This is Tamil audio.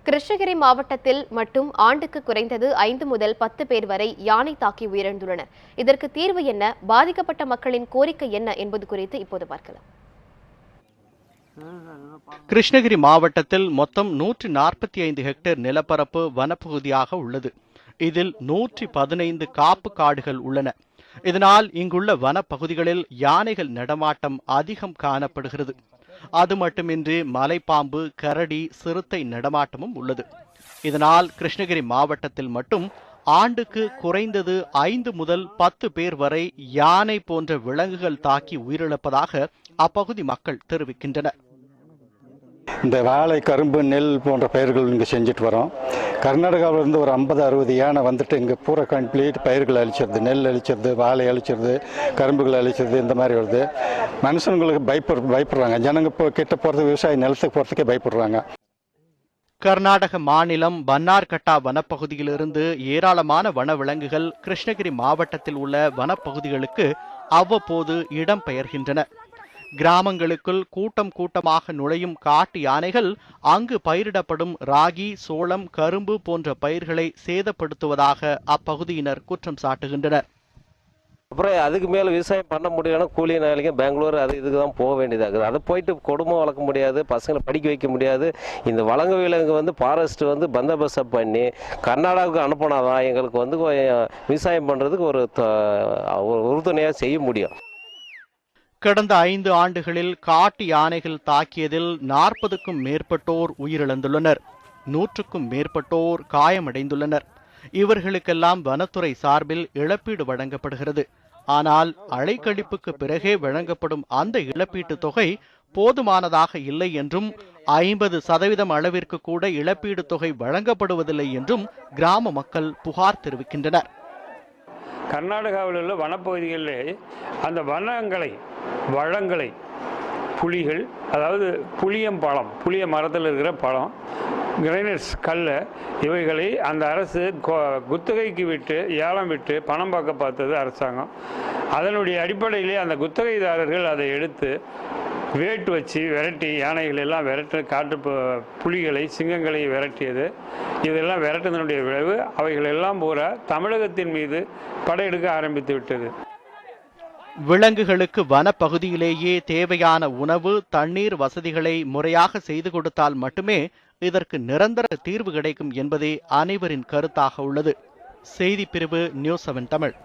கிருஷ்ணகிரி மாவட்டத்தில் மட்டும் ஆண்டுக்கு குறைந்தது 5 முதல் 10 பேர் வரை யானை தாக்கி உயிரிழந்துள்ளனர். இதற்கு தீர்வு என்ன, பாதிக்கப்பட்ட மக்களின் கோரிக்கை என்ன என்பது குறித்து இப்போது பார்க்கலாம். கிருஷ்ணகிரி மாவட்டத்தில் மொத்தம் 145 ஹெக்டேர் நிலப்பரப்பு வனப்பகுதியாக உள்ளது. இதில் 115 காப்பு காடுகள் உள்ளன. இதனால் இங்குள்ள வனப்பகுதிகளில் யானைகள் நடமாட்டம் அதிகம் காணப்படுகிறது. அது மட்டுமின்றி மலைப்பாம்பு, கரடி, சிறுத்தை நடமாட்டமும் உள்ளது. இதனால் கிருஷ்ணகிரி மாவட்டத்தில் மட்டும் ஆண்டுக்கு குறைந்தது 5 முதல் 10 பேர் வரை யானை போன்ற விலங்குகள் தாக்கி உயிரிழப்பதாக அப்பகுதி மக்கள் தெரிவிக்கின்றனர். இந்த வாழை, கரும்பு, நெல் போன்ற பயிர்கள் இங்கே செஞ்சுட்டு வரோம். கர்நாடகாவிலேருந்து ஒரு 50-60 யானை வந்துட்டு இங்கே பூரா கம்ப்ளீட் பயிர்கள் அழிச்சிருது, நெல் அழிச்சிருது, வாழை அழிச்சிருது, கரும்புகள் அழிச்சிருது. இந்த மாதிரி வருது. மனுஷங்களுக்கு பயப்படுறாங்க. ஜனங்க இப்போ கிட்ட போகிறது, விவசாய நிலத்துக்கு போகிறதுக்கே பயப்படுறாங்க. கர்நாடக மாநிலம் பன்னார்கட்டா வனப்பகுதியிலிருந்து ஏராளமான வனவிலங்குகள் கிருஷ்ணகிரி மாவட்டத்தில் உள்ள வனப்பகுதிகளுக்கு அவ்வப்போது இடம் பெயர்கின்றன. கிராமங்களுக்குள் கூட்டம் கூட்டமாக நுழையும் காட்டு யானைகள் அங்கு பயிரிடப்படும் ராகி, சோளம், கரும்பு போன்ற பயிர்களை சேதப்படுத்துவதாக அப்பகுதியினர் குற்றம் சாட்டுகின்றனர். அப்புறம் அதுக்கு மேலே விவசாயம் பண்ண முடியலன்னா கூலி நாளைக்கு பெங்களூர் இதுக்கு தான் போக வேண்டியதாகுது. அதை போயிட்டு குடும்பம் வளர்க்க முடியாது, பசங்களை படிக்க வைக்க முடியாது. இந்த வழங்கு விலங்கு ஃபாரஸ்ட் பந்தோபஸ்து பண்ணி கர்நாடகாவுக்கு அனுப்பினாதான் எங்களுக்கு விவசாயம் பண்ணுறதுக்கு ஒரு உறுதுணையாக செய்ய முடியும். கடந்த 5 ஆண்டுகளில் காட்டு யானைகள் தாக்கியதில் 40க்கும் மேற்பட்டோர் உயிரிழந்துள்ளனர். 100க்கும் மேற்பட்டோர் காயமடைந்துள்ளனர். இவர்களுக்கெல்லாம் வனத்துறை சார்பில் இழப்பீடு வழங்கப்படுகிறது. ஆனால் அலைக்கழிப்புக்கு பிறகே வழங்கப்படும் அந்த இழப்பீட்டு தொகை போதுமானதாக இல்லை என்றும் 50% அளவிற்கு கூட இழப்பீடு தொகை வழங்கப்படுவதில்லை என்றும் கிராம மக்கள் புகார் தெரிவிக்கின்றனர். கர்நாடகாவில் உள்ள வனப்பகுதிகளிலே அந்த வளங்களை புலிகள், அதாவது புளியம்பழம், புளிய மரத்தில் இருக்கிற பழம், கிரைனட்ஸ், கல், இவைகளை அந்த அரசு குத்தகைக்கு விட்டு, ஏலம் விட்டு பணம் பார்த்தது அரசாங்கம். அதனுடைய அடிப்படையிலே அந்த குத்தகைதாரர்கள் அதை எடுத்து வேட்டு வச்சு விரட்டி, யானைகள் எல்லாம் விரட்டு, காட்டு புலிகளை, சிங்கங்களை விரட்டியது. இதெல்லாம் விரட்டுதனுடைய விளைவு அவைகள் எல்லாம் பூரா தமிழகத்தின் மீது படையெடுக்க ஆரம்பித்து விட்டது. விலங்குகளுக்கு வனப்பகுதியிலேயே தேவையான உணவு, தண்ணீர் வசதிகளை முறையாக செய்து கொடுத்தால் மட்டுமே இதற்கு நிரந்தர தீர்வு கிடைக்கும் என்பதே அனைவரின் கருத்தாக உள்ளது. செய்தி பிரிவு நியூஸ் 7 தமிழ்.